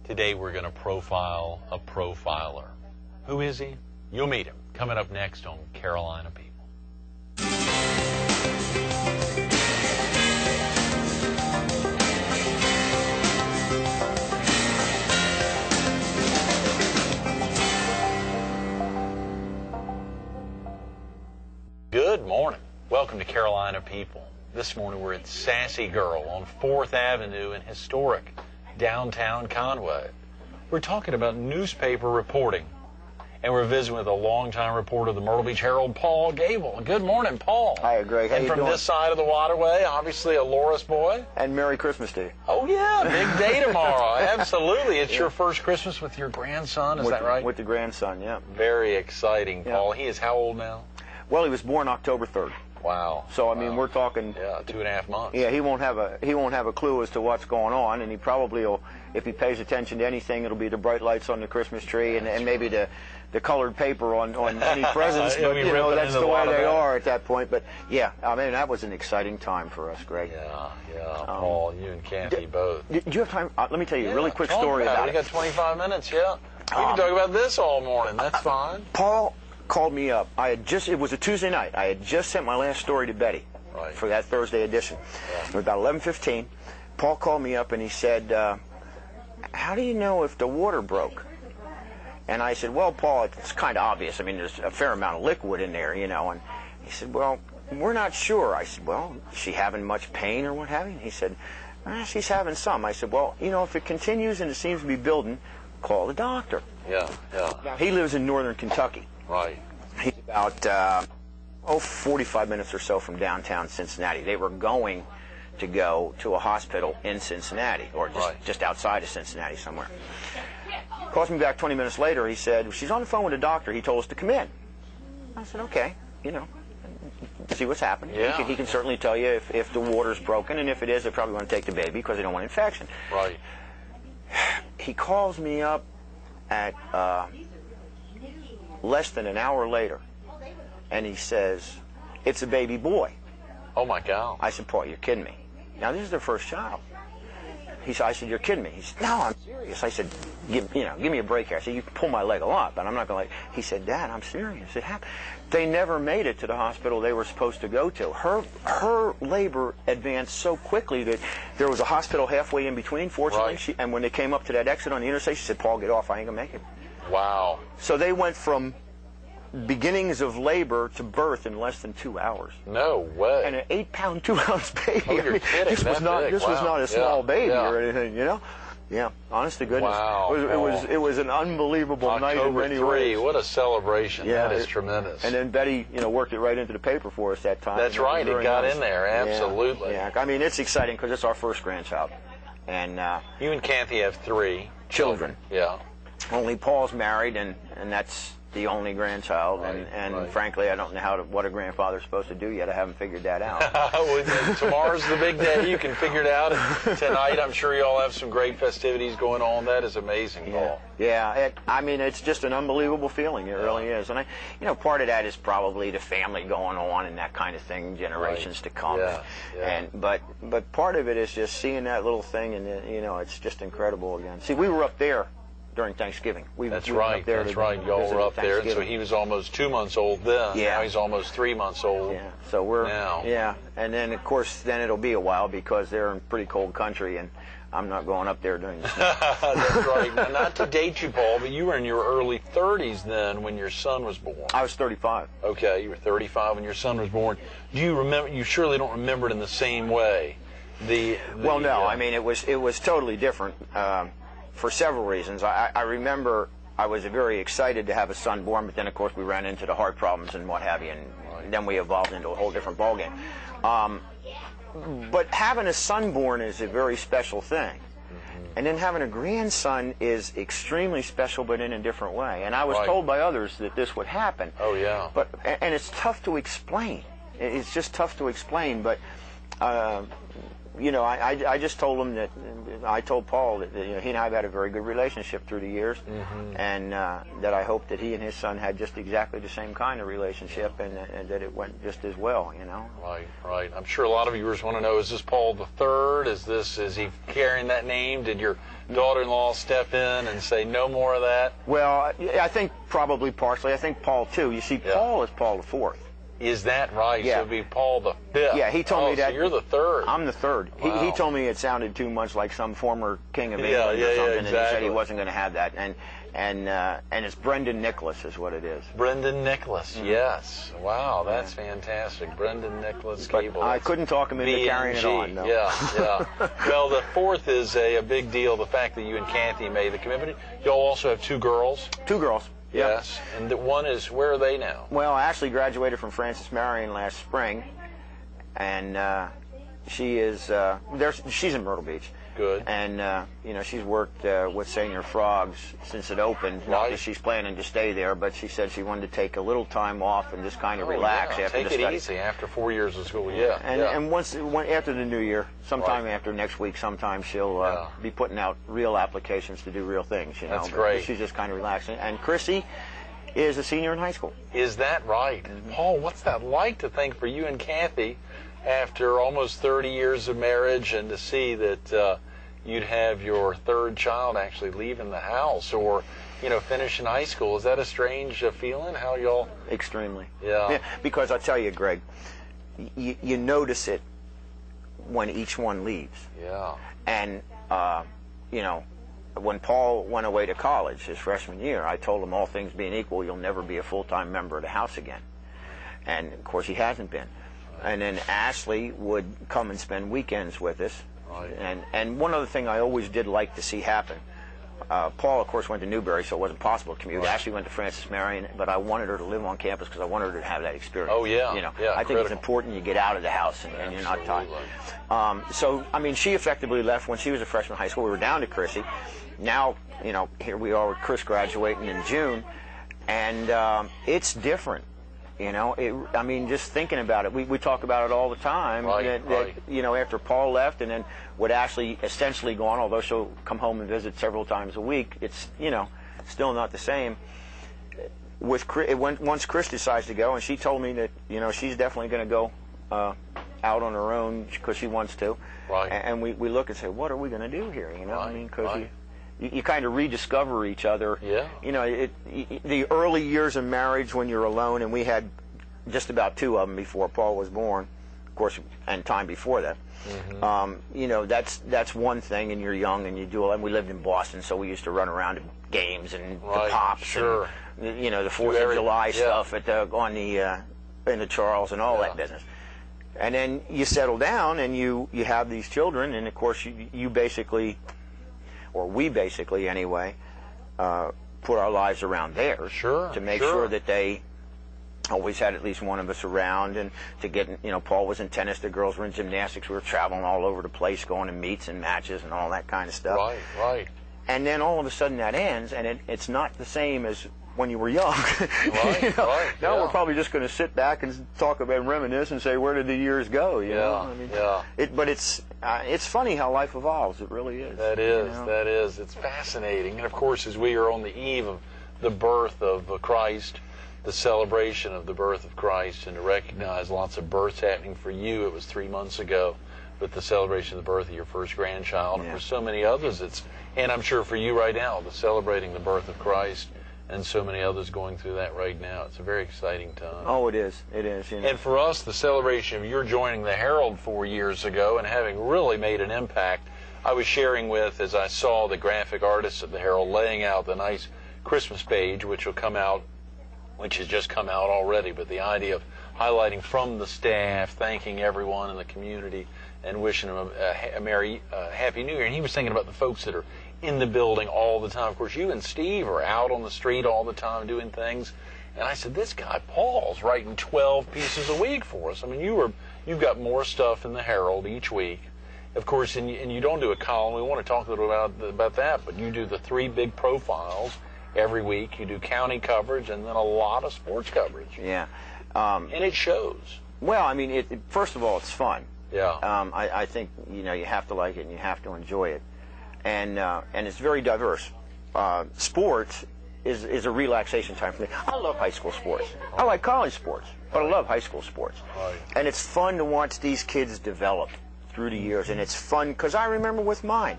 Today we're going to profile a profiler. Who is he? You'll meet him coming up next on Carolina People. Good morning. Welcome to Carolina People. This morning we're at Sassy Girl on 4th Avenue in historic downtown Conway. We're talking about newspaper reporting, and we're visiting with a longtime reporter of the Myrtle Beach Herald, Paul Gable. Good morning, Paul. Hi, Greg. How and you from doing? this side of the waterway, obviously a Loris boy. And Merry Christmas to you. Oh, yeah, big day tomorrow. Absolutely. It's your first Christmas with your grandson, is that right? With the grandson, yeah. Very exciting, Paul. He is how old now? Well, he was born October 3rd. Wow. So I mean, we're talking. Yeah, 2.5 months. Yeah, he won't have a clue as to what's going on, and he probably will. If he pays attention to anything, it'll be the bright lights on the Christmas tree, and maybe the colored paper on any presents. But you know, that's the way they are at that point. But yeah, I mean, that was an exciting time for us, Greg. Yeah. Paul, you and Kathy both. Do you have time? Let me tell you a really quick story about it. We got 25 minutes. Yeah. We can talk about this all morning. That's fine. Paul called me up. It was a Tuesday night. I had just sent my last story to Betty for that Thursday edition. It was about 11:15. Paul called me up and he said, how do you know if the water broke? And I said, well, Paul, it's kind of obvious. I mean, there's a fair amount of liquid in there, you know. And he said, well, we're not sure. I said, well, is she having much pain or what have you? And he said, she's having some. I said, well, you know, if it continues and it seems to be building, call the doctor. Yeah. Now, he lives in northern Kentucky. Right. He's about 45 minutes or so from downtown Cincinnati. They were going to go to a hospital in Cincinnati, or just outside of Cincinnati somewhere. Calls me back 20 minutes later. He said, she's on the phone with a doctor. He told us to come in. I said, okay, you know, see what's happening. Yeah. He can certainly tell you if the water's broken, and if it is, they probably want to take the baby because they don't want infection. Right. He calls me up at less than an hour later, and he says, it's a baby boy. Oh, my God. I said, Paul, you're kidding me. Now, this is their first child. I said, you're kidding me. He said, no, I'm serious. I said, give me a break here. I said, you can pull my leg a lot, but I'm not going to He said, Dad, I'm serious. It happened. They never made it to the hospital they were supposed to go to. Her labor advanced so quickly that there was a hospital halfway in between, fortunately. Right. And when they came up to that exit on the interstate, she said, Paul, get off. I ain't going to make it. Wow. So they went from beginnings of labor to birth in less than 2 hours. No way. And an 8-pound, 2-ounce baby. Oh, you're kidding. This was not a small baby or anything, you know. Yeah, honest to goodness. Wow. It was an unbelievable night in many ways. What a celebration. Yeah, that is tremendous. And then Betty, worked it right into the paper for us that time. That's right. It got in there. Absolutely. Yeah. I mean, it's exciting because it's our first grandchild. And you and Kathy have 3 children. Yeah. Only Paul's married, and that's the only grandchild, and frankly, I don't know what a grandfather's supposed to do yet. I haven't figured that out. Well, tomorrow's the big day. You can figure it out. And tonight, I'm sure you all have some great festivities going on. That is amazing, Paul. Yeah. I mean, it's just an unbelievable feeling. It really is. And part of that is probably the family going on and that kind of thing, generations to come. Yeah. But part of it is just seeing that little thing, and it's just incredible again. See, we were up there during Thanksgiving. That's right. Y'all were up there, and so he was almost 2 months old then. Yeah. Now he's almost 3 months old. Yeah. So we're now. Yeah. And then of course it'll be a while because they're in pretty cold country, and I'm not going up there during the snow. That's right. Now, not to date you, Paul, but you were in your early 30s then when your son was born. I was 35. Okay, you were 35 when your son was born. Do you remember? You surely don't remember it in the same way. Well, no. I mean, it was totally different. For several reasons. I remember I was very excited to have a son born, but then, of course, we ran into the heart problems and what have you, and then we evolved into a whole different ballgame. But having a son born is a very special thing. And then having a grandson is extremely special, but in a different way. And I was told by others that this would happen. Oh, yeah. And it's tough to explain. It's just tough to explain, but you know, I just told him that, I told Paul that, you know, he and I have had a very good relationship through the years, and that I hope that he and his son had just exactly the same kind of relationship, and that it went just as well, you know. Right, right. I'm sure a lot of viewers want to know, is this Paul the Third? Is he carrying that name? Did your daughter-in-law step in and say no more of that? Well, I think probably partially. I think Paul too. You see, Paul is Paul the Fourth. Is that right? Yeah. So it'd be Paul the Fifth. Yeah, he told me that. So you're the third. I'm the third. Wow. He told me it sounded too much like some former king of England Yeah, or something, exactly. and he said he wasn't going to have that. And it's Brendan Nicholas is what it is. Brendan Nicholas, yes. Wow, that's fantastic. Brendan Nicholas Gable. I couldn't talk him into carrying it on, though. Yeah, yeah. Well, the fourth is a big deal, the fact that you and Kathy made the commitment. Y'all also have two girls. Two girls. Yes, and the one is, where are they now? Well, I actually graduated from Francis Marion last spring, and she is she's in Myrtle Beach. Good. And you know, she's worked with Senior Frogs since it opened. Not that she's planning to stay there, but she said she wanted to take a little time off and just kind of relax after the study. Take it easy after 4 years of school. Yeah. And once after the new year, sometime after next week, sometime she'll be putting out real applications to do real things. You know, that's great. She's just kind of relaxing. And Chrissy is a senior in high school. Is that right? Paul, what's that like to think for you and Kathy, after almost 30 years of marriage, and to see that you'd have your third child actually leaving the house, or, you know, finishing high school? Is that a strange feeling? How y'all? Extremely. Yeah. Because I tell you, Greg, you notice it when each one leaves. Yeah. And you know, when Paul went away to college his freshman year, I told him, all things being equal, you'll never be a full-time member of the house again. And of course he hasn't been. And then Ashley would come and spend weekends with us. Right. And one other thing I always did like to see happen, Paul, of course, went to Newberry, so it wasn't possible to commute. Right. Ashley went to Francis Marion, but I wanted her to live on campus because I wanted her to have that experience. Oh, yeah. You know, yeah, I think it's important you get out of the house and you're not tied. So, I mean, she effectively left when she was a freshman in high school. We were down to Chrissy. Now, you know, here we are with Chris graduating in June, and it's different. You know, I mean, just thinking about it, we talk about it all the time. Right. You know, after Paul left, and then with Ashley essentially gone, although she'll come home and visit several times a week, it's, you know, still not the same. With once Chris decides to go, and she told me that, you know, she's definitely going to go out on her own because she wants to. Right. And we look and say, what are we going to do here? You know, right. I mean, because you kind of rediscover each other. Yeah. You know, the early years of marriage when you're alone, and we had just about two of them before Paul was born, of course, and time before that. Mm-hmm. You know, that's one thing, and you're young, and you do. And we lived in Boston, so we used to run around to games and the Pops, sure. and you know, the 4th of July stuff at in the Charles and all that business. And then you settle down, and you have these children, and of course you basically, or we basically anyway, put our lives around theirs to make sure that they always had at least one of us around, and to get, you know, Paul was in tennis, the girls were in gymnastics, we were traveling all over the place, going to meets and matches and all that kind of stuff. Right, right. And then all of a sudden that ends, and it's not the same as when you were young. Right, you know? right. Now we're probably just going to sit back and talk about and reminisce and say, where did the years go? You know? I mean, but it's funny how life evolves. It really is. That is, you know? That is. It's fascinating. And of course, as we are on the eve of the birth of Christ, the celebration of the birth of Christ, and to recognize lots of births happening for you, it was 3 months ago, with the celebration of the birth of your first grandchild, and for so many others, and I'm sure for you right now, celebrating the birth of Christ, and so many others going through that right now. It's a very exciting time. Oh, it is. It is. You know. And for us, the celebration of your joining the Herald 4 years ago and having really made an impact, I was sharing with, as I saw the graphic artists at the Herald laying out the nice Christmas page, which will come out, which has just come out already, but the idea of highlighting from the staff, thanking everyone in the community, and wishing them a merry, happy New Year. And he was thinking about the folks that are in the building all the time. Of course, you and Steve are out on the street all the time doing things. And I said, this guy, Paul's writing 12 pieces a week for us. I mean, you've got more stuff in the Herald each week. Of course, and you don't do a column. We want to talk a little about that, but you do the 3 big profiles every week. You do county coverage and then a lot of sports coverage. Yeah. And it shows. Well, I mean, first of all, it's fun. Yeah. I think you have to like it and you have to enjoy it, and it's very diverse. Sports is a relaxation time for me. I love high school sports. I like college sports, but I love high school sports. Right. And it's fun to watch these kids develop through the years, and it's fun because I remember with mine.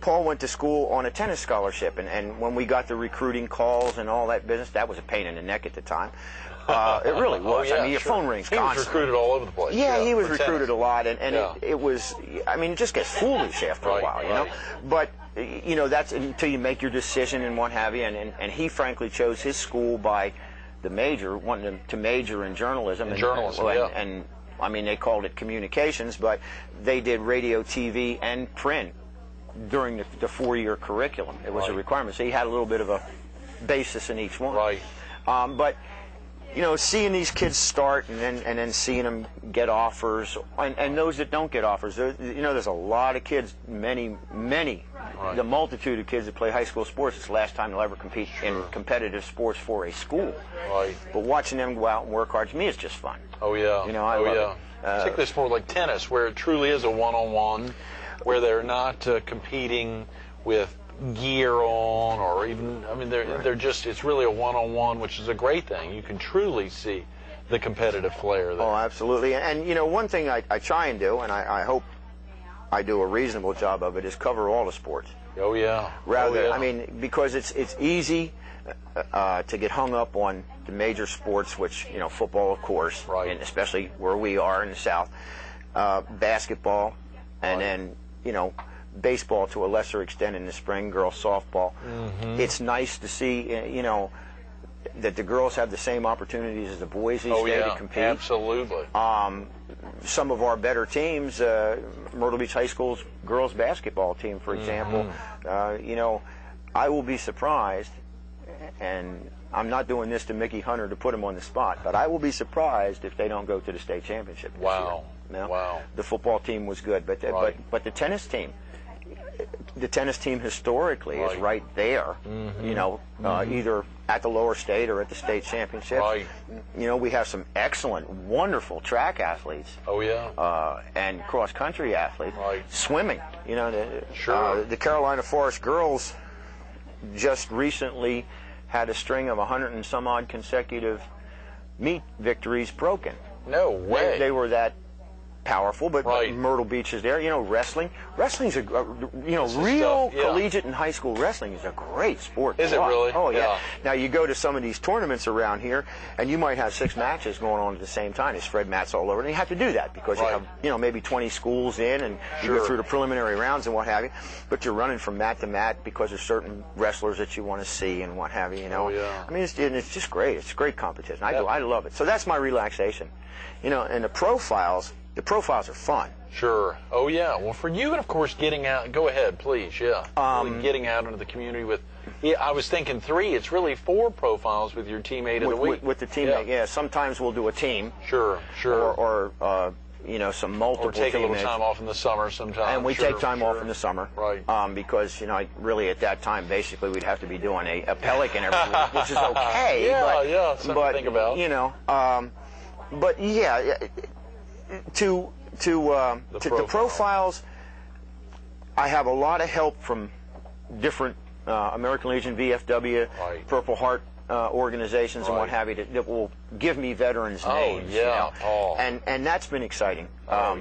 Paul went to school on a tennis scholarship, and when we got the recruiting calls and all that business, that was a pain in the neck at the time. It really was. Yeah, I mean, your phone rings constantly. He was recruited all over the place. Yeah, he was recruited tennis. A lot, and it was, I mean, it just gets foolish after a while, you know. But, that's until you make your decision and what have you, and he frankly chose his school by the major, wanting to major in journalism. And I mean, they called it communications, but they did radio, TV, and print during the 4-year curriculum. It was a requirement. So he had a little bit of a basis in each one. Right. But seeing these kids start and then seeing them get offers, and those that don't get offers, there's a lot of kids, many, the multitude of kids that play high school sports. It's the last time they'll ever compete in competitive sports for a school. Right. But watching them go out and work hard, to me, it's just fun. Oh yeah. I love it. Particularly a sport like tennis, where it truly is a one-on-one, where they're not competing with gear on, or even, I mean, they're just, it's really a one-on-one, which is a great thing. You can truly see the competitive flair there. Oh, absolutely. And one thing I try and do, and I hope I do a reasonable job of it, is cover all the sports. Oh yeah. I mean, because it's easy to get hung up on the major sports, which football, of course, and especially where we are in the South, basketball, and then baseball to a lesser extent in the spring, girls softball. Mm-hmm. It's nice to see, that the girls have the same opportunities as the boys each day to compete. Absolutely. Some of our better teams, Myrtle Beach High School's girls basketball team, for example, I will be surprised, and I'm not doing this to Mickey Hunter to put him on the spot, but I will be surprised if they don't go to the state championship this year. Wow. The football team was good, but the tennis team. The tennis team historically is right there, either at the lower state or at the state championships. Right. We have some excellent, wonderful track athletes. Oh yeah. And cross-country athletes. Right. Swimming. The Carolina Forest girls just recently had a string of 100 and some odd consecutive meet victories broken. No way. They were that powerful, but Myrtle Beach is there. Wrestling's a real collegiate and high school wrestling is a great sport. Is it really? Oh yeah. Now you go to some of these tournaments around here, and you might have 6 matches going on at the same time. They spread mats all over, and you have to do that because you have maybe 20 schools in, and you go through the preliminary rounds and what have you. But you're running from mat to mat because there's certain wrestlers that you want to see and what have you. Oh yeah. I mean, it's just great. It's great competition. I love it. So that's my relaxation. And the profiles are fun. Sure. Oh, yeah. Well, for you, and of course, getting out. Go ahead, please. Yeah. Really getting out into the community with. Yeah, I was thinking 3. It's really 4 profiles with your teammate of the week. With the teammate, yeah. Sometimes we'll do a team. Sure. Or some multiple. Or take teammates. A little time off in the summer sometimes. And we take time off in the summer. Right. Because really at that time, basically, we'd have to be doing a pelican every week, which is okay. Something to think about. But yeah. To the profiles, I have a lot of help from different American Legion, VFW, Purple Heart organizations and what have you that will give me veterans' names. Yeah. And that's been exciting. Yeah.